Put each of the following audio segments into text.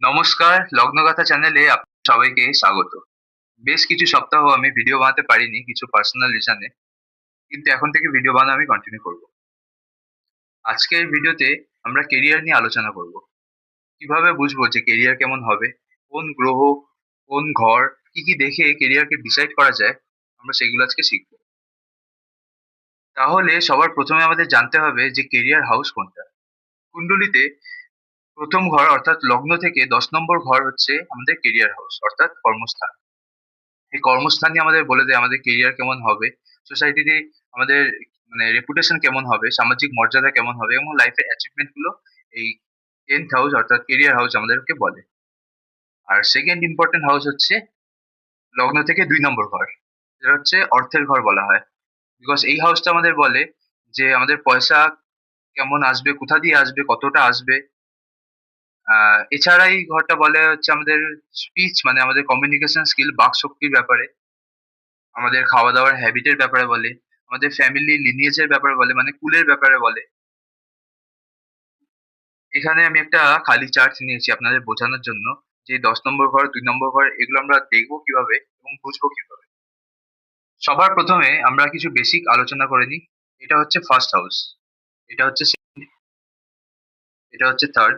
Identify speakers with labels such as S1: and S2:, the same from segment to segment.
S1: নমস্কার, লগ্নগাথা চ্যানেলে আপনাদের সবাইকে স্বাগত। বেশ কিছু সপ্তাহ আমি ভিডিও বানাতে পারিনি কিছু পার্সোনাল রিজনে, কিন্তু এখন থেকে ভিডিও বানানো আমি কন্টিনিউ করব। আজকের ভিডিওতে আমরা কেরিয়ার নিয়ে আলোচনা করব। কিভাবে বুঝবো যে কেরিয়ার কেমন হবে, কোন গ্রহ, কোন ঘর, কি কি দেখে কেরিয়ারকে ডিসাইড করা যায়, আমরা সেগুলো আজকে শিখব। তাহলে সবার প্রথমে আমাদের জানতে হবে যে কেরিয়ার হাউস কোনটা। কুণ্ডলিতে প্রথম ঘর অর্থাৎ লগ্ন থেকে 10 নম্বর ঘর হচ্ছে আমাদের কেরিয়ার হাউস অর্থাৎ কর্মস্থান। এই কর্মস্থানই আমাদের বলে দেয় আমাদের কেরিয়ার কেমন হবে, সোসাইটিতে আমাদের মানে রেপুটেশন কেমন হবে, সামাজিক মর্যাদা কেমন হবে এবং লাইফের অ্যাচিভমেন্ট গুলো এই 10th হাউস অর্থাৎ কেরিয়ার হাউস আমাদেরকে বলে। আর সেকেন্ড ইম্পর্টেন্ট হাউস হচ্ছে লগ্ন থেকে 2 নম্বর ঘর, যেটা হচ্ছে অর্থের ঘর বলা হয়। বিকজ এই হাউসটা আমাদের বলে যে আমাদের পয়সা কেমন আসবে, কোথা দিয়ে আসবে, কতটা আসবে। এছাড়া এই ঘরটা বলে হচ্ছে আমাদের স্পিচ মানে আমাদের কমিউনিকেশন স্কিল, বাক শক্তির ব্যাপারে, আমাদের খাওয়া দাওয়ার হ্যাবিটের ব্যাপারে বলে, আমাদের ফ্যামিলি লিনিয়েজের ব্যাপারে বলে মানে কুলের ব্যাপারে বলে। এখানে আমি একটা খালি চার্ট নিয়েছি আপনাদের বোঝানোর জন্য যে 10 নম্বর ঘর, 2 নম্বর ঘর এগুলো আমরা দেখবো কিভাবে এবং বুঝবো কিভাবে। সবার প্রথমে আমরা কিছু বেসিক আলোচনা করে নিই। এটা হচ্ছে ফার্স্ট হাউস, এটা হচ্ছে second, এটা হচ্ছে থার্ড।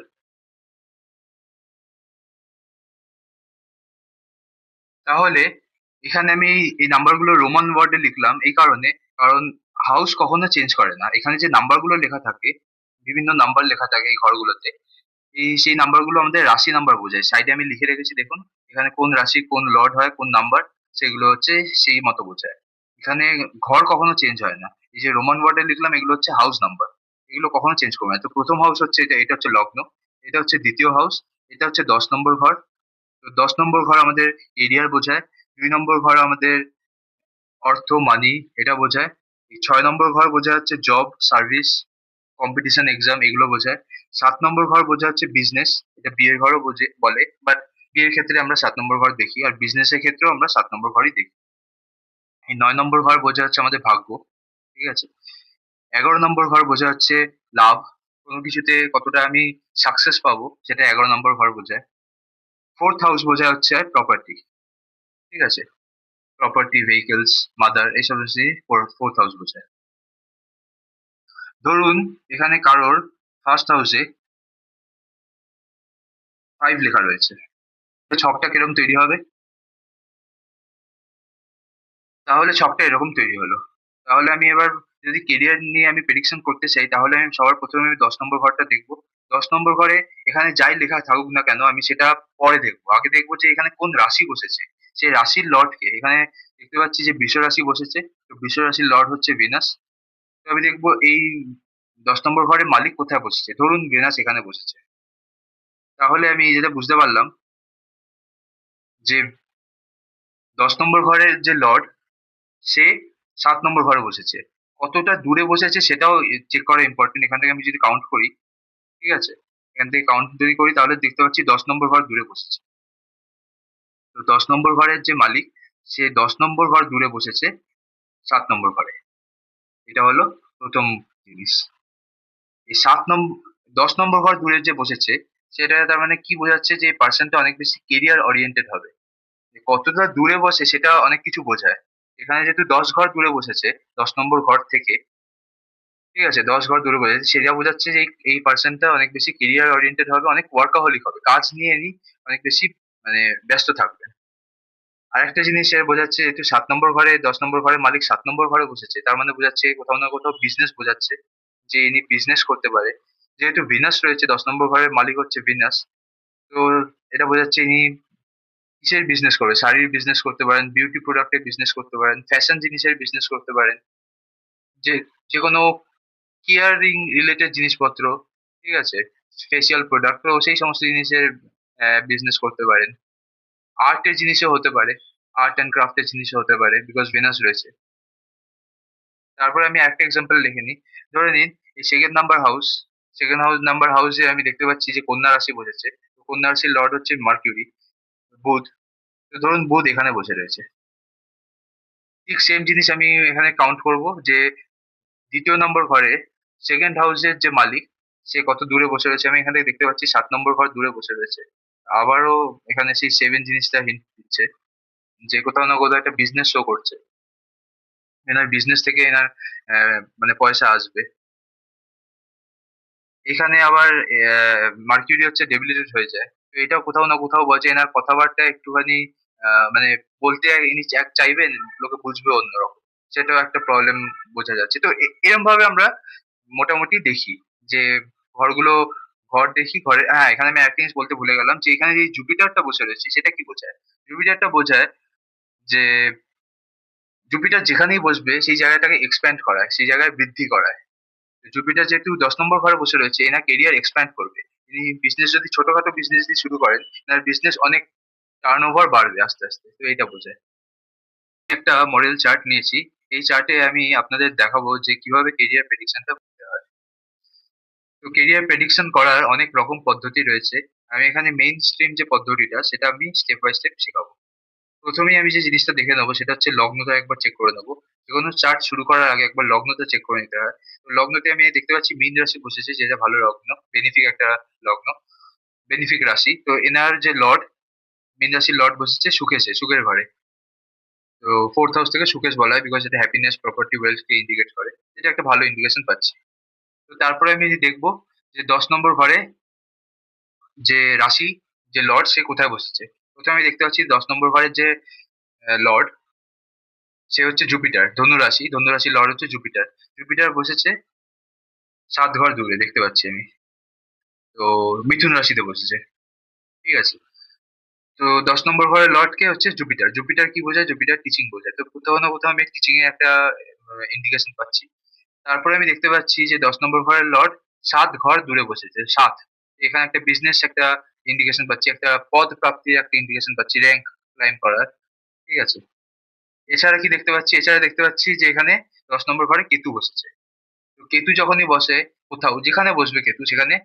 S1: তাহলে এখানে আমি এই নাম্বারগুলো রোমান ওয়ার্ডে লিখলাম এই কারণে, কারণ হাউস কখনো চেঞ্জ করে না। এখানে যে নাম্বারগুলো লেখা থাকে, বিভিন্ন নাম্বার লেখা থাকে এই ঘরগুলোতে, সেই নাম্বারগুলো আমাদের রাশি নাম্বার বোঝায়। সাইডে আমি লিখে রেখেছি দেখুন, এখানে কোন রাশি কোন লর্ড হয় কোন নাম্বার, সেগুলো হচ্ছে সেই মতো বোঝায়। এখানে ঘর কখনো চেঞ্জ হয় না। এই যে রোমান ওয়ার্ডে লিখলাম এগুলো হচ্ছে হাউস নাম্বার, এগুলো কখনো চেঞ্জ করবে না। তো প্রথম হাউস হচ্ছে এটা, এটা হচ্ছে লগ্ন, এটা হচ্ছে দ্বিতীয় হাউস, এটা হচ্ছে 10 নম্বর ঘর। তো 10 নম্বর ঘর আমাদের এরিয়ার বোঝায়, 2 নম্বর ঘর আমাদের অর্থ মানি এটা বোঝায়, এই 6 নম্বর ঘর বোঝা হচ্ছে জব সার্ভিস কম্পিটিশন এক্সাম এগুলো বোঝায়, 7 নম্বর ঘর বোঝা হচ্ছে বিজনেস, এটা বিয়ের ঘরও বোঝে বলে, বাট বিয়ের ক্ষেত্রে আমরা 7 নম্বর ঘর দেখি আর বিজনেসের ক্ষেত্রেও আমরা 7 নম্বর ঘরই দেখি। এই 9 নম্বর ঘর বোঝা হচ্ছে আমাদের ভাগ্য, ঠিক আছে। 11 নম্বর ঘর বোঝা হচ্ছে লাভ, কোনো কিছুতে কতটা আমি সাকসেস পাবো সেটা 11 নম্বর ঘর বোঝায়। ফোর্থ হাউস বোঝা হচ্ছে প্রপার্টি, ঠিক আছে, প্রপার্টি ভেহিকেলস মাদার এইসব হচ্ছে ফোর্থ হাউস বোঝায়। ধরুন এখানে কারোর ফার্স্ট হাউসে 5 লেখা রয়েছে, তো ছকটা কিরকম তৈরি হবে, তাহলে ছকটা এরকম তৈরি হলো। তাহলে আমি এবার যদি কেরিয়ার নিয়ে আমি প্রেডিকশন করতে চাই তাহলে আমি সবার প্রথমে আমি 10 নম্বর ঘরটা দেখবো। 10 নম্বর ঘরে এখানে যাই লেখা থাকুক না কেন আমি সেটা পরে দেখবো, আগে দেখবো যে এখানে কোন রাশি বসেছে, সেই রাশির লর্ডকে। এখানে দেখতে পাচ্ছি যে বৃষ রাশি বসেছে, তো বৃষ রাশির লর্ড হচ্ছে ভেনাস। তো আমি দেখবো এই 10 নম্বর ঘরের মালিক কোথায় বসেছে, ধরুন ভেনাস এখানে বসেছে। তাহলে আমি যেটা বুঝতে পারলাম যে 10 নম্বর ঘরের যে লর্ড সে 7 নম্বর ঘরে বসেছে। কতটা দূরে বসেছে সেটাও চেক করা ইম্পর্টেন্ট। এখান থেকে আমি যদি কাউন্ট করি, ঠিক আছে, এখান থেকে কাউন্ট যদি করি তাহলে দেখতে পাচ্ছি 10 নম্বর ঘর দূরে বসেছে। তো 10 নম্বর ঘরের যে মালিক সে 10 নম্বর ঘর দূরে বসেছে 7 নম্বর ঘরে। এটা হলো প্রথম জিনিস। এই 10 নম্বর ঘর দূরে যে বসেছে সেটা তার মানে কি বোঝাচ্ছে যে পার্সনটা অনেক বেশি কেরিয়ার ওরিয়েন্টেড হবে। কতটা দূরে বসে সেটা অনেক কিছু বোঝায়। এখানে যেহেতু 10 ঘর দূরে বসেছে 10 নম্বর ঘর থেকে, ঠিক আছে, 10 ঘর দূরে বোঝাচ্ছে, সেটা বোঝাচ্ছে যে এই পার্সনটা অনেক বেশি কেরিয়ার ওরিয়েন্টেড হবে, অনেক ওয়ার্কাহলিক হবে, কাজ নিয়ে অনেক বেশি মানে ব্যস্ত থাকবে। আরেকটা জিনিস এর বোঝাচ্ছে যেহেতু 7 নম্বর ঘরে 10 নম্বর ঘরের মালিক 7 নম্বর ঘরে বসেছে, তার মানে বোঝাচ্ছে কোথাও না কোথাও বিজনেস বোঝাচ্ছে, যে ইনি বিজনেস করতে পারে। যেহেতু ভিনাস রয়েছে 10 নম্বর ঘরের মালিক হচ্ছে ভিনাস, তো এটা বোঝাচ্ছে ইনি কিসের বিজনেস করবে, শাড়ির বিজনেস করতে পারেন, বিউটি প্রোডাক্টের বিজনেস করতে পারেন, ফ্যাশন জিনিসের বিজনেস করতে পারেন, যে যে কোনো কেয়ারিং রিলেটেড জিনিসপত্র, ঠিক আছে, ফেসিয়াল প্রোডাক্ট, তো সেই সমস্ত জিনিসের বিজনেস করতে পারেন। আর্টের জিনিসও হতে পারে, আর্ট অ্যান্ড ক্রাফটের জিনিসও হতে পারে বিকজ ভেনাস রয়েছে। তারপরে আমি একটা এক্সাম্পল লিখে নিই। ধরে নিন এই সেকেন্ড নাম্বার হাউসে আমি দেখতে পাচ্ছি যে কন্যা রাশি বসেছে। তো কন্যা রাশির লর্ড হচ্ছে মার্কিউরি, বুধ। তো ধরুন বুধ এখানে বসে রয়েছে। ঠিক সেম জিনিস আমি এখানে কাউন্ট করব যে দ্বিতীয় নম্বর ঘরে সেকেন্ড হাউসের যে মালিক সে কত দূরে বসে রয়েছে। আমি এখানে দেখতে পাচ্ছি 7 নম্বর ঘর দূরে বসে রয়েছে। আবারও এখানে সেই সেভেন জিনিসটা হিন্ট দিচ্ছে যে কোথাও না কোথাও একটা বিজনেস শো করছে। এনার বিজনেস থেকে এনার মানে পয়সা আসবে। এখানে আবার মার্কিউরি হচ্ছে ডেবিলিটেড হয়ে যায়, তো এটাও কোথাও না কোথাও বলছে এনার কথাবার্তা একটুখানি মানে বলতে ইনি এক চাইবেন, লোকে বুঝবে অন্যরকম, সেটাও একটা প্রবলেম বোঝা যাচ্ছে। তো এরকম ভাবে আমরা মোটামুটি দেখি যে ঘরগুলো, ঘর দেখি ঘরে। হ্যাঁ, এখানে আমি একটা জিনিস বলতে ভুলে গেলাম যে এখানে যে জুপিটারটা বসে রয়েছে সেটা কি বোঝায়। জুপিটারটা বোঝায় যে জুপিটার যেখানেই বসবে সেই জায়গাটাকে এক্সপ্যান্ড করায়, সেই জায়গায় বৃদ্ধি করায়। জুপিটার যেহেতু 10 নম্বর ঘরে বসে রয়েছে, এনার কেরিয়ার এক্সপ্যান্ড করবে। তিনি বিজনেস যদি ছোটখাটো বিজনেস দিয়ে শুরু করেন, এনার বিজনেস অনেক টার্ন ওভার বাড়বে আস্তে আস্তে, তো এইটা বোঝায়। একটা মডেল চার্ট নিয়েছি, এই চার্টে আমি আপনাদের দেখাবো যে কিভাবে কেরিয়ার প্রেডিকশনটা করতে হয়। তো কেরিয়ার প্রেডিকশন করার অনেক রকম পদ্ধতি রয়েছে। আমি এখানে মেইন স্ট্রিম যে পদ্ধতিটা সেটা আমি স্টেপ বাই স্টেপ শেখাবো। প্রথমেই আমি যে জিনিসটা দেখে নেবো সেটা হচ্ছে লগ্নটা একবার চেক করে নেবো। যেকোনো চার্ট শুরু করার আগে একবার লগ্নটা চেক করে নিতে হয়। তো লগ্নতে আমি দেখতে পাচ্ছি মীন রাশি বসেছে, যেটা ভালো লগ্ন, বেনিফিক একটা লগ্ন, বেনিফিক রাশি। তো এনার যে লর্ড, মীন রাশির লর্ড বসেছে সুকেশে, সুখের ঘরে। তো ফোর্থ হাউস থেকে সুকেশ বলা হয় বিকজ এটা হ্যাপিনেস, প্রপার্টি, ওয়েলথ কে ইন্ডিকেট করে। এটা একটা ভালো ইন্ডিকেশন পাচ্ছি। তো তারপরে আমি দেখবো যে 10 নম্বর ঘরে যে রাশি, যে লর্ড সে কোথায় বসেছে। প্রথমে আমি দেখতে পাচ্ছি 10 নম্বর ঘরের যে লর্ড সে হচ্ছে জুপিটার, ধনু রাশি, ধনু রাশির লর্ড হচ্ছে জুপিটার। জুপিটার বসেছে 7 ঘর দূরে দেখতে পাচ্ছি আমি। তো মিথুন রাশিতে বসেছে, ঠিক আছে। তো 10 নম্বর ঘরের লর্ড কে হচ্ছে জুপিটার। জুপিটার কি বোঝায়? জুপিটার টিচিং বোঝায়। তো কোথাও না কোথাও আমি টিচিং এর একটা ইন্ডিকেশন পাচ্ছি। তারপরে আমি দেখতে পাচ্ছি যে 10 নম্বর ঘরের লর্ড 7 ঘর দূরে বসেছে, 7। এখানে একটা বিজনেস একটা ইন্ডিকেশন পাচ্ছি, একটা পদ প্রাপ্তির একটা ইন্ডিকেশন পাচ্ছি, র্যাঙ্ক ক্লাইম করার, ঠিক আছে। এছাড়া কি দেখতে পাচ্ছি? এছাড়া দেখতে পাচ্ছি যে এখানে 10 নম্বর ঘরে কেতু বসেছে। তো কেতু যখনই বসে কোথাও, যেখানে বসবে কেতু সেখানে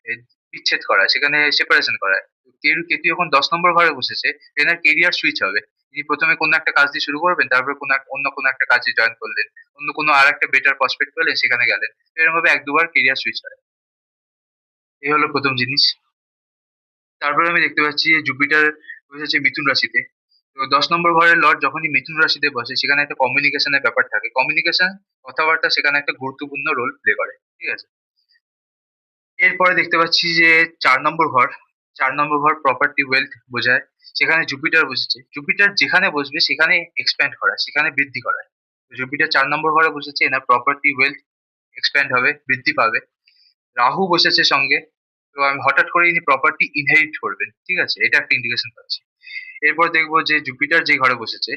S1: এ, বিচ্ছেদ করায়, সেখানে সেপারেশন করায়। তো কেতু কেতু যখন 10 নম্বর ঘরে বসেছে, এনার কেরিয়ার সুইচ হবে। তিনি প্রথমে কোনো একটা কাজ দিয়ে শুরু করবেন, তারপরে অন্য কোনো একটা কাজে জয়েন করলেন, অন্য কোনো আর একটা বেটার প্রসপেক্ট পেলেন, সেখানে গেলেন। তো এরকম ভাবে 1-2 বার কেরিয়ার সুইচ হয়। এই হলো প্রথম জিনিস। তারপরে আমি দেখতে পাচ্ছি যে জুপিটার বসেছে মিথুন রাশিতে। তো 10 নম্বর ঘরের লর্ড যখনই মিথুন রাশিতে বসে সেখানে একটা কমিউনিকেশনের ব্যাপার থাকে, কমিউনিকেশন, কথাবার্তা সেখানে একটা গুরুত্বপূর্ণ রোল প্লে করে, ঠিক আছে। এরপরে দেখতে পাচ্ছি যে 4 নম্বর ঘর, 4 নম্বর ঘর প্রপার্টি ওয়েলথ বোঝায়। সেখানে জুপিটার বসেছে। জুপিটার যেখানে বসবে সেখানে এক্সপ্যান্ড করা, সেখানে বৃদ্ধি করা। জুপিটার 4 নম্বর ঘরে বসেছে, এনার প্রপার্টি ওয়েলথ এক্সপ্যান্ড হবে, বৃদ্ধি পাবে। রাহু বসেছে সঙ্গে। তো আমি হঠাৎ করে ইনি প্রপার্টি ইনহেরিট করবেন, ঠিক আছে, এটা একটা ইন্ডিকেশন পাচ্ছি। এরপর দেখবো যে জুপিটার যে ঘরে বসেছে,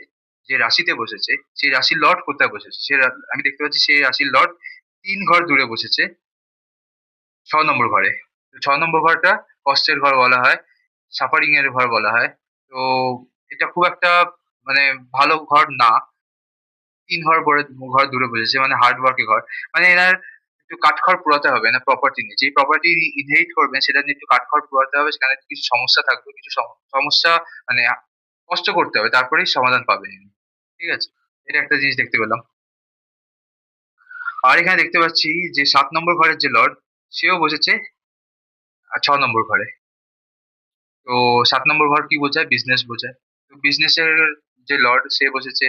S1: যে রাশিতে বসেছে, সেই রাশির লর্ড কোথায় বসেছে। আমি দেখতে পাচ্ছি সেই রাশির লর্ড 3 ঘর দূরে বসেছে, 6 নম্বর ঘরে। তো 6 নম্বর ঘরটা কষ্টের ঘর বলা হয়, সাফারিং এর ঘর বলা হয়। তো এটা খুব একটা মানে ভালো ঘর না। 3 ঘর দূরে বসেছে মানে হার্ড ওয়ার্কের ঘর। মানে এনার একটু কাঠখড় পোড়াতে হবে না প্রপার্টি নিয়ে, যে প্রপার্টি ইনহেরিট করবেন সেটা নিয়ে একটু কাঠখড় পোড়াতে হবে, সেখানে কিছু সমস্যা থাকবে, কিছু সমস্যা মানে কষ্ট করতে হবে, তারপরেই সমাধান পাবেন ইনি, ঠিক আছে। এটা একটা জিনিস দেখতে পেলাম। আর এখানে দেখতে পাচ্ছি যে 7 নম্বর ঘরের যে লর্ড সেও বসেছে 6 নম্বর ঘরে। তো 7 নম্বর ঘর কি বোঝায়? বিজনেস বোঝায়। তো বিজনেসের যে লর্ড সে বসেছে,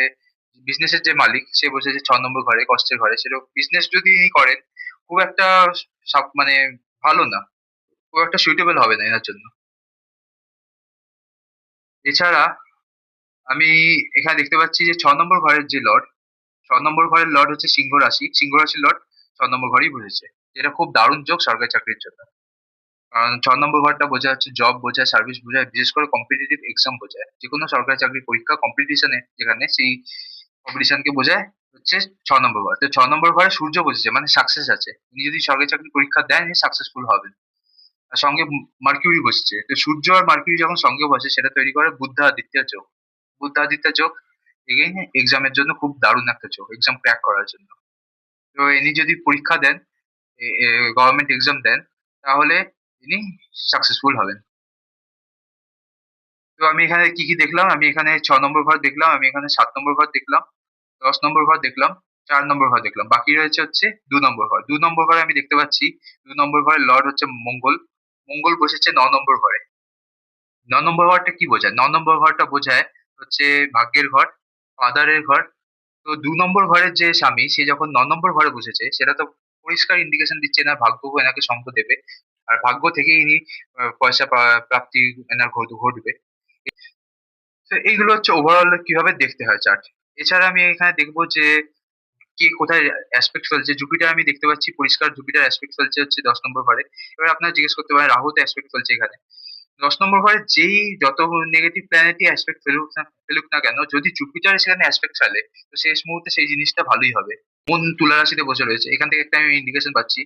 S1: বিজনেসের যে মালিক সে বসেছে 6 নম্বর ঘরে, কষ্টের ঘরে। সেটা বিজনেস যদি ইনি করেন, খুব একটা মানে ভালো না, খুব একটা সুইটেবল হবে না এনার জন্য। এছাড়া আমি এখানে দেখতে পাচ্ছি যে 6 নম্বর ঘরের যে লর্ড, 6 নম্বর ঘরের লর্ড হচ্ছে সিংহ রাশি, সিংহ রাশির লর্ড 6 নম্বর ঘরেই বসেছে। যেটা খুব দারুণ যোগ সরকারি চাকরির জন্য। কারণ 6 নম্বর ঘরটা বোঝায় হচ্ছে জব বোঝায়, সার্ভিস বোঝায়, বিশেষ করে কম্পিটিটিভ এক্সাম বোঝায়। যেকোনো সরকারি চাকরির পরীক্ষা কম্পিটিশনে যেখানে, সেই কম্পিটিশনকে বোঝায় হচ্ছে 6 নম্বর ঘর। তো 6 নম্বর ঘরে সূর্য বসেছে মানে সাকসেস আছে। উনি যদি সরকারি চাকরি পরীক্ষা দেন সাকসেসফুল হবেন। আর সঙ্গে মার্কিউরি বসছে। তো সূর্য আর মার্কিউরি যখন সঙ্গে বসে সেটা তৈরি করে বুদ্ধাদিত্য যোগ। বুদ্ধাদিত্য যোগ এগেইন এক্সামের জন্য খুব দারুণ একটা যোগ, এক্সাম ক্র্যাক করার জন্য। তো ইনি যদি পরীক্ষা দেন, গভর্নমেন্ট এক্সাম দেন, তাহলে ইনি সাকসেসফুল হবেন। তো আমি এখানে কি কি দেখলাম? আমি এখানে 6 নম্বর ঘর দেখলাম, আমি এখানে 7 নম্বর ঘর দেখলাম, 10 নম্বর ঘর দেখলাম, 4 নম্বর ঘর দেখলাম। বাকি রয়েছে হচ্ছে 2 নম্বর ঘর। 2 নম্বর ঘরে আমি দেখতে পাচ্ছি 2 নম্বর ঘরের লর্ড হচ্ছে মঙ্গল। মঙ্গল বসেছে 9 নম্বর ঘরে। নম্বর ঘরটা কি বোঝায়? নম্বর ঘরটা বোঝায় হচ্ছে ভাগ্যের ঘর, ফাদারের ঘর। তো ২ নম্বর ঘরের যে স্বামী সে যখন ৯ নম্বর ঘরে বসেছে সেটা তো পরিষ্কার ইন্ডিকেশন দিচ্ছে এনার ভাগ্য এনাকে সঙ্গ দেবে। আর ভাগ্য থেকেই ইনি পয়সা প্রাপ্তি এনার ঘটবে। তো এইগুলো হচ্ছে ওভারঅল কিভাবে দেখতে হয় চার্ট। এছাড়া আমি এখানে দেখবো যে কে কোথায় অ্যাসপেক্ট ফেলছে। জুপিটার আমি দেখতে পাচ্ছি পরিষ্কার জুপিটার অ্যাসপেক্ট ফেলছে হচ্ছে ১০ নম্বর ঘরে। এবার আপনারা জিজ্ঞেস করতে পারেন রাহু তো অ্যাসপেক্ট ফেলছে এখানে। ১০ নম্বর ঘরে যেই যত নেগেটিভ প্ল্যানেটই অ্যাসপেক্ট ফেলুক না কেন, যদি জুপিটার সেখানে অ্যাসপেক্ট ফেলে তো শেষ মুহূর্তে সেই জিনিসটা ভালোই হবে। মন তুলা রাশিতে বসে রয়েছে, এখান থেকে একটা আমি ইন্ডিকেশন পাচ্ছি।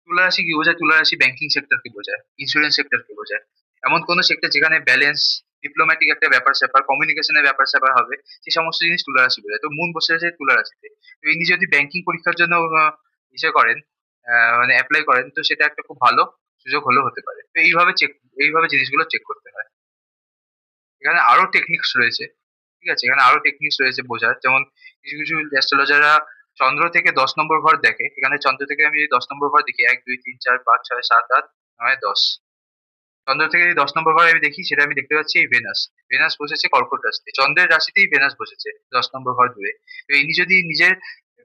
S1: তুলা রাশি কি বোঝায়? তুলা রাশি ব্যাংকিং সেক্টরকে বোঝায়, ইন্স্যুরেন্স সেক্টরকে বোঝায়। এমন কোন সেক্টর যেখানে ব্যালেন্স, ডিপ্লোম্যাটিক একটা ব্যাপার স্যাপার, কমিউনিকেশনের ব্যাপার স্যাপার হবে, সেই সমস্ত জিনিস তুলা রাশি বোঝায়। তো মুন বসে আছে তুলা রাশিতে। তো ইনি যদি ব্যাংকিং পরীক্ষার জন্য ইসে করেন, মানে অ্যাপ্লাই করেন, তো সেটা একটা খুব ভালো সুযোগ হলেও হতে পারে। তো এইভাবে জিনিসগুলো চেক করতে হয়। এখানে আরো টেকনিক্স রয়েছে। ঠিক আছে? এখানে আরো টেকনিক্স রয়েছে বোঝার। যেমন কিছু অ্যাস্ট্রোলজাররা চন্দ্র থেকে ১০ নম্বর ঘর দেখে। এখানে চন্দ্র থেকে আমি যদি ১০ নম্বর ঘর দেখি ১, ২, ৩, ৪, ৫, ৬, ৭, ৮, ৯, ১০। চন্দ্র থেকে যদি ১০ নম্বর ঘরে আমি দেখি সেটা আমি দেখতে পাচ্ছি এই ভেনাস। ভেনাস বসেছে কর্কট রাশিতে। চন্দ্রের রাশিতেই ভেনাস বসেছে ১০ নম্বর ঘর ধরে। তো ইনি যদি নিজের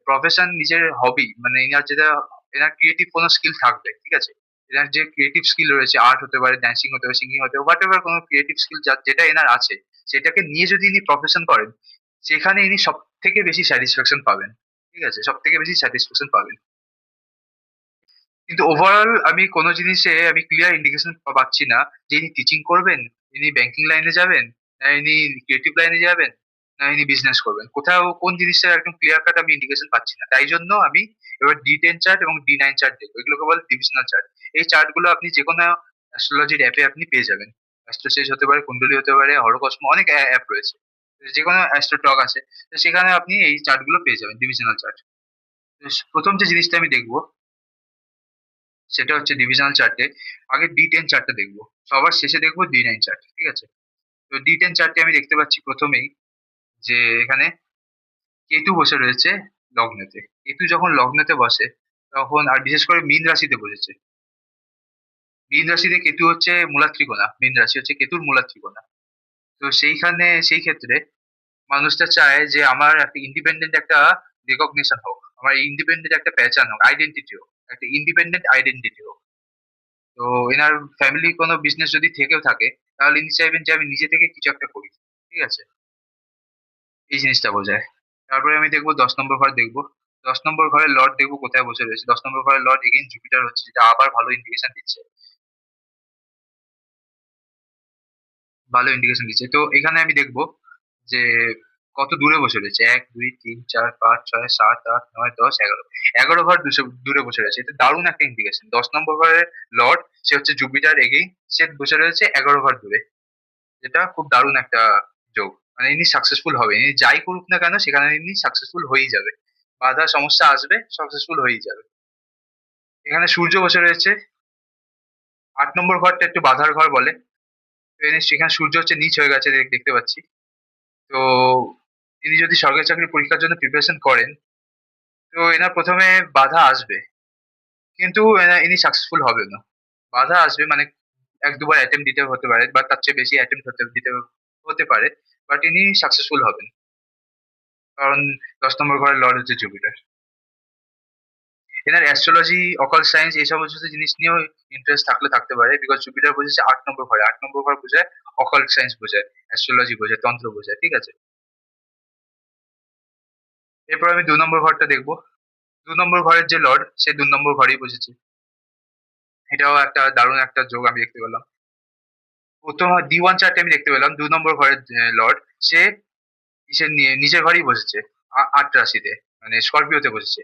S1: প্রফেশন, নিজের হবি, মানে এনার যেটা এনার ক্রিয়েটিভ কোনো স্কিল থাকবে, ঠিক আছে? এনার যে ক্রিয়েটিভ স্কিল রয়েছে, আর্ট হতে পারে, ড্যান্সিং হতে পারে, সিঙ্গিং হতে পারে, হোয়াটএভার কোনো ক্রিয়েটিভ স্কিল যেটা এনার আছে, সেটাকে নিয়ে যদি ইনি প্রফেশন করেন, সেখানে ইনি সবথেকে বেশি স্যাটিসফ্যাকশন পাবেন। ঠিক আছে? সবথেকে বেশি স্যাটিসফ্যাকশন পাবেন। কিন্তু ওভারঅল আমি কোন জিনিসে আমি ক্লিয়ার ইন্ডিকেশন পাচ্ছি না যে ইনি টিচিং করবেন, ইনি ব্যাংকিং লাইনে যাবেন, না ইনি ক্রিয়েটিভ লাইনে যাবেন, না ইনি বিজনেস করবেন। কোথাও কোন জিনিসটার একদম ক্লিয়ার কাট আমি ইন্ডিকেশন পাচ্ছি না। তাই জন্য আমি এবার D10 চার্ট এবং D9 চার্ট দেখবো। এগুলোকে বলে ডিভিশনাল চার্ট। এই চার্ট গুলো আপনি যেকোনো অ্যাস্ট্রোলজির অ্যাপে আপনি পেয়ে যাবেন। অ্যাস্ট্রোসেজ হতে পারে, কুণ্ডলী হতে পারে, হরোকসমো, অনেক অ্যাপ রয়েছে। যেকোনো অ্যাস্ট্রোটক আছে। তো সেখানে আপনি এই চার্ট গুলো পেয়ে যাবেন, ডিভিশনাল চার্ট। প্রথম যে জিনিসটা আমি দেখবো সেটা হচ্ছে ডিভিশনাল চার্টে আগে D10 চার্টটা দেখবো, সবার শেষে দেখবো D9 চার্ট। ঠিক আছে? তো D10 চার্টে আমি দেখতে পাচ্ছি প্রথমেই যে এখানে কেতু বসে রয়েছে লগ্নেতে। কেতু যখন লগ্নেতে বসে তখন, আর বিশেষ করে মীন রাশিতে বসেছে। মীন রাশিতে কেতু হচ্ছে মূলা ত্রিকোণা, মীন রাশি হচ্ছে কেতুর মূলা ত্রিকোণা। তো সেই ক্ষেত্রে মানুষটা চায় যে আমার একটা ইন্ডিপেন্ডেন্ট একটা রেকগনিশন হোক, আমার ইন্ডিপেন্ডেন্ট একটা পেহচান হোক, আইডেন্টিটি হোক, একটা ইন্ডিপেন্ডেন্ট আইডেন্টিটি হোক। তো এনার ফ্যামিলি কোনো বিজনেস যদি থেকেও থাকে, তাহলে ইনি চাইবেন যে আমি নিজে থেকে কিছু একটা করি। ঠিক আছে? এই জিনিসটা বোঝায়। তারপরে আমি দেখবো ১০ নম্বর ঘর দেখবো। ১০ নম্বর ঘরের লর্ড দেখবো কোথায় বসে রয়েছে। ১০ নম্বর ঘরের লর্ড এগেইন জুপিটার হচ্ছে, যেটা আবার ভালো ইন্ডিকেশন দিচ্ছে। ভালো ইন্ডিকেশন দিচ্ছে। তো এখানে আমি দেখবো যে কত দূরে বসে রয়েছে। ১, ২, ৩, ৪, ৫, ৬, ৭, ৮, ৯, ১০, ১১। ১১ ঘর দূরে বসে রয়েছে। এটা দারুণ একটা ইন্ডিকেশন। ১০ নম্বর ঘরের লর্ড সে হচ্ছে জুপিটার এগেইন, সে বসে রয়েছে ১১ ঘর দূরে। যেটা খুব দারুণ একটা যোগ। মানে ইনি সাকসেসফুল হবে। ইনি যাই করুক না কেন সেখানে ইনি সাকসেসফুল হয়েই যাবে। বাধা সমস্যা আসবে, সাকসেসফুল হয়েই যাবে। এখানে সূর্য বসে রয়েছে। ৮ নম্বর ঘরটা একটু বাধার ঘর বলে। তো সেখানে সূর্য হচ্ছে নিচ হয়ে গেছে দেখতে পাচ্ছি। তো ইনি যদি সরকারি চাকরির পরীক্ষার জন্য প্রিপারেশন করেন, তো এনার প্রথমে বাধা আসবে। কিন্তু ইনি সাকসেসফুল হবেন না। বাধা আসবে মানে ১-২ বার অ্যাটেম্প্ট দিতে হতে পারে বা তার চেয়ে বেশি অ্যাটেম্প্ট দিতে হতে পারে। বাট ইনি সাকসেসফুল হবেন। কারণ ১০ নম্বর ঘরের লর্ড হচ্ছে জুপিটার। এনার অ্যাস্ট্রোলজি, অকাল্ট সায়েন্স এই সমস্ত জিনিস নিয়েও ইন্টারেস্ট থাকলে থাকতে পারে। বিকজ জুপিটার বসেছে ৮ নম্বর ঘরে। ৮ নম্বর ঘর বোঝায় অকাল্ট সায়েন্স বোঝায়, অ্যাস্ট্রোলজি বোঝায়, তন্ত্র বোঝায়। ঠিক আছে? এরপর আমি ২ নম্বর ঘরটা দেখবো। ২ নম্বর ঘরের যে লর্ড সে ২ নম্বর ঘরেই বসেছে। এটাও একটা দারুণ একটা যোগ আমি দেখতে পেলাম। প্রথম D1 চার্টে আমি দেখতে পেলাম ২ নম্বর ঘরের লর্ড সে নিজের ঘরেই বসেছে। ৮ রাশিতে, মানে স্করপিওতে বসেছে।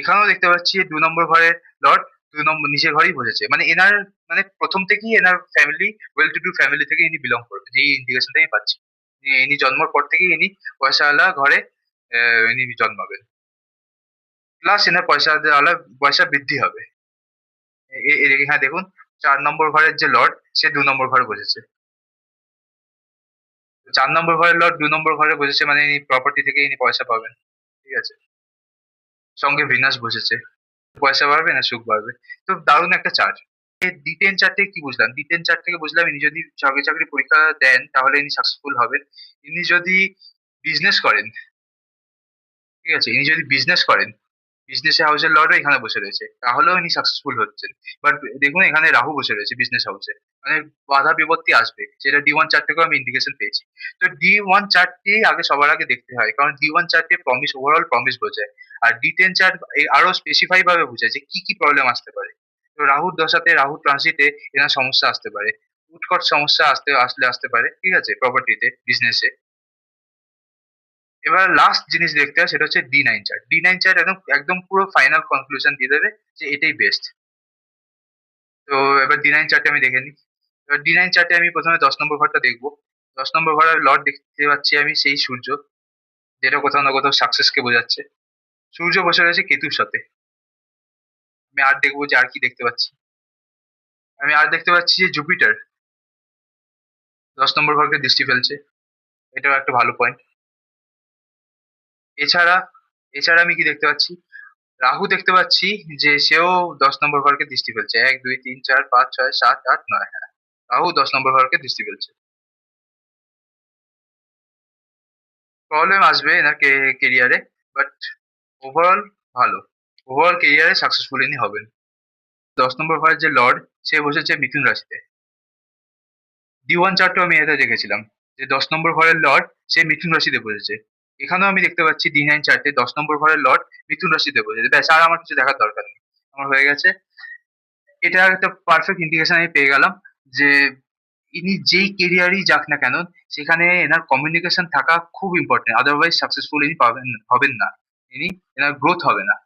S1: এখানেও দেখতে পাচ্ছি ২ নম্বর ঘরের লর্ড ২ নম্বর নিজের ঘরেই বসেছে। মানে এনার, মানে প্রথম থেকেই এনার family well to do family থেকে ইনি বিলং করবেন। এই ইন্ডিকেশনটা আমি পাচ্ছি। ইনি জন্মের পর থেকেই ইনি পয়সাওয়ালা ঘরে ইনি জন্মাবেন। প্লাস এনার পয়সাওয়ালা পয়সা বৃদ্ধি হবে। এখানে দেখুন ৪ নম্বর ঘরের যে লর্ড সে ২ নম্বর ঘরে বসেছে। ৪ নম্বর ঘরের লর্ড ২ নম্বর ঘরে বসেছে মানে ইনি প্রপার্টি থেকে ইনি পয়সা পাবেন। ঠিক আছে? সঙ্গে ভিনাস বসেছে। পয়সা বাড়বে না সুখ বাড়বে। তো দারুণ একটা চার্ট। D10 চার্টে কি বুঝলাম? D10 চার্ট থেকে বুঝলাম ইনি যদি সরকারি চাকরির পরীক্ষা দেন তাহলে ইনি সাকসেসফুল হবেন। ইনি যদি বিজনেস করেন, ঠিক আছে? ইনি যদি বিজনেস করেন, বিজনেস হাউসের লর্ডও এখানে বসে রয়েছে, তাহলেও ইনি সাকসেসফুল হচ্ছেন। বাট দেখুন এখানে রাহু বসে রয়েছে বিজনেস হাউসে, মানে বাধা বিপত্তি আসবে, সেটা D1 চার্ট থেকেও আমি ইন্ডিকেশন পেয়েছি। তো D1 চার্টটি আগে সবার আগে দেখতে হয়, কারণ D1 চার্টে প্রমিস, ওভারঅল প্রমিস বোঝায়। আর D10 চার্ট আরো স্পেসিফাই ভাবে বোঝায় যে কি কি প্রবলেম আসতে পারে। তো রাহুর দশাতে, রাহু ট্রানজিটে এনার সমস্যা আসতে পারে, উৎকট সমস্যা আসতে পারে, ঠিক আছে, প্রপার্টিতে, বিজনেসে। এবার লাস্ট জিনিস দেখতে হয় সেটা হচ্ছে D9 চার্ট। D9 চার্ট একদম একদম পুরো ফাইনাল কনক্লুশন দিয়ে দেবে যে এটাই বেস্ট। তো এবার D9 চার্টে আমি দেখে নিই। এবার D9 চার্টে আমি প্রথমে 10 নম্বর ঘরটা দেখবো। 10 নম্বর ঘরের লর্ড দেখতে পাচ্ছি আমি সেই সূর্য, যেটা কোথাও না কোথাও সাকসেসকে বোঝাচ্ছে। সূর্য বসে রয়েছে কেতুর সাথে। আমি আর দেখবো যে আর কি দেখতে পাচ্ছি। আমি আর দেখতে পাচ্ছি যে জুপিটার 10 নম্বর ঘরকে দৃষ্টি ফেলছে, এটাও একটা ভালো পয়েন্ট। এছাড়া এছাড়া আমি কি দেখতে পাচ্ছি, রাহু দেখতে পাচ্ছি যে সেও 10 নম্বর ঘরকে দৃষ্টি ফেলছে, 1 2 3 4 5 6 7 8 9। হ্যাঁ, রাহু 10 নম্বর ঘরকে দৃষ্টি ফেলছে। প্রবলেম আসবে এনার কেরিয়ারে, বাট ওভারঅল ভালো, ওভারঅল কেরিয়ারে সাকসেসফুল ইনি হবেন। 10 নম্বর ঘরের যে লর্ড, সে বসেছে মিথুন রাশিতে। D1 চার্টও আমি এটা দেখেছিলাম যে 10 নম্বর ঘরের লর্ড সে মিথুন রাশিতে বসেছে। এখানেও আমি দেখতে পাচ্ছি D9 চার্টে 10 নম্বর ঘরের লর্ড মিথুন রাশিতে বসেছে। ব্যাস, আর আমার কিছু দেখার দরকার নেই, আমার হয়ে গেছে। এটা একটা পারফেক্ট ইন্ডিকেশন আমি পেয়ে গেলাম যে ইনি যেই কেরিয়ারই যাক না কেন, সেখানে এনার কমিউনিকেশন থাকা খুব ইম্পর্টেন্ট, আদারওয়াইজ সাকসেসফুল ইনি হবেন না। ইনি, এনার গ্রোথ হবে না।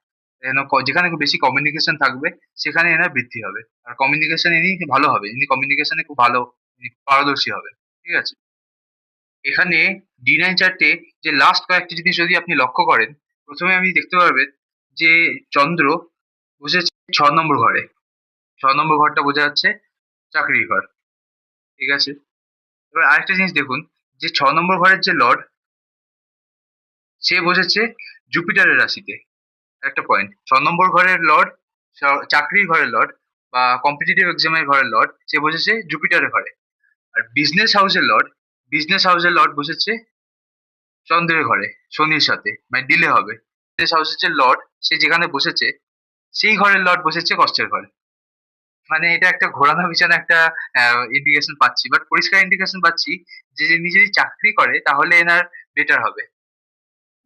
S1: যেখানে বেশি কমিউনিকেশন থাকবে সেখানে এনার বৃদ্ধি হবে, আর কমিউনিকেশন ইনি ভালো হবে, ইনি কমিউনিকেশনে খুব ভালো, ইনি পারদর্শী হবে, ঠিক আছে। এখানে D9 চার্টে যে লাস্ট কয়েকটি জিনিস যদি আপনি লক্ষ্য করেন, প্রথমে আপনি দেখতে পারবেন যে চন্দ্র বসেছে 6 নম্বর ঘরে। 6 নম্বর ঘরটা বোঝা যাচ্ছে চাকরির ঘর, ঠিক আছে। এবার আরেকটা জিনিস দেখুন যে 6 নম্বর ঘরের যে লর্ড, সে বসেছে জুপিটারের রাশিতে। একটা পয়েন্ট, 6 নম্বর ঘরের লর্ড, চাকরির ঘরের লর্ড বা কম্পিটিটিভ এক্সামের ঘরের লর্ড, সে বসেছে জুপিটারের ঘরে। আর বিজনেস হাউসের লর্ড বসেছে চন্দ্রের ঘরে, শনির সাথে, মানে ডিলে হবে। বিজনেস হাউসের যে লর্ড, সে যেখানে বসেছে সেই ঘরের লর্ড বসেছে কষ্টের ঘরে। মানে এটা একটা ঘোরানো বিছানা একটা ইন্ডিকেশন পাচ্ছি, বাট পরিষ্কার ইন্ডিকেশন পাচ্ছি যে যে নিজে যদি চাকরি করে তাহলে এনার বেটার হবে।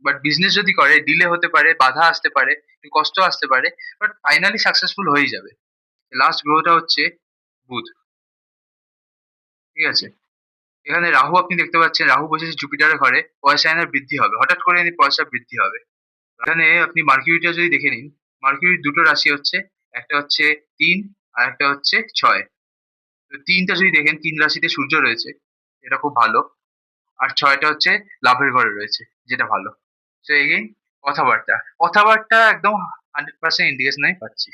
S1: বাট বিজনেস যদি করে ডিলে হতে পারে, বাধা আসতে পারে, একটু কষ্ট আসতে পারে, বাট ফাইনালি সাকসেসফুল হয়ে যাবে। লাস্ট গ্রহটা হচ্ছে বুধ, ঠিক আছে। এখানে রাহু আপনি দেখতে পাচ্ছেন, রাহু বসেছে জুপিটারের ঘরে, পয়সা এনার বৃদ্ধি হবে, হঠাৎ করে এনে পয়সা বৃদ্ধি হবে। এখানে আপনি মার্কিউরিটা যদি দেখে নিন, মার্কিউরির দুটো রাশি হচ্ছে, একটা হচ্ছে 3 আর একটা হচ্ছে 6। তো 3টা যদি দেখেন, 3 রাশিতে সূর্য রয়েছে, এটা খুব ভালো। আর 6টা হচ্ছে লাভের ঘরে রয়েছে, যেটা ভালো। তো এগেইন কথাবার্তা, কথাবার্তা একদম 100% ইন্ডিকেশন আমি পাচ্ছি।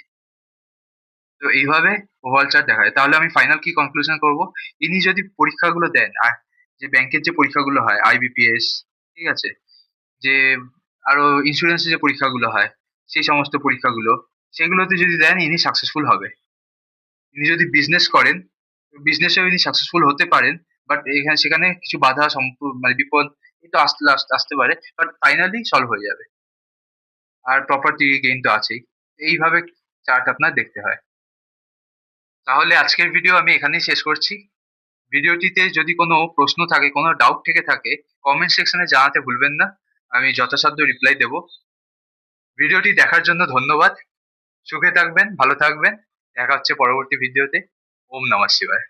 S1: তো এইভাবে ওভারঅল চার্ট দেখা যায়। তাহলে আমি ফাইনাল কি কনক্লুশন করব, ইনি যদি পরীক্ষাগুলো দেন, আর যে ব্যাংকের যে পরীক্ষাগুলো হয় IBPS, ঠিক আছে, যে আরো ইন্স্যুরেন্সের যে পরীক্ষাগুলো হয়, সেই সমস্ত পরীক্ষাগুলো, সেগুলোতে যদি দেন ইনি সাকসেসফুল হবে। ইনি যদি বিজনেস করেন, বিজনেসেও ইনি সাকসেসফুল হতে পারেন, বাট এখানে সেখানে কিছু বাধা মানে বিপদ একটু আসতে পারে, বাট ফাইনালি সলভ হয়ে যাবে। আর প্রপার্টি গেইন তো আছেই। এইভাবে চার্ট আপনার দেখতে হয়। তাহলে আজকের ভিডিও আমি এখানেই শেষ করছি। ভিডিওটিতে যদি কোনো প্রশ্ন থাকে, কোনো ডাউট থেকে থাকে, কমেন্ট সেকশনে জানাতে ভুলবেন না, আমি যথাসাধ্য রিপ্লাই দেব। ভিডিওটি দেখার জন্য ধন্যবাদ। সুখে থাকবেন, ভালো থাকবেন। দেখা হচ্ছে পরবর্তী ভিডিওতে। ওম নমঃ শিবায়।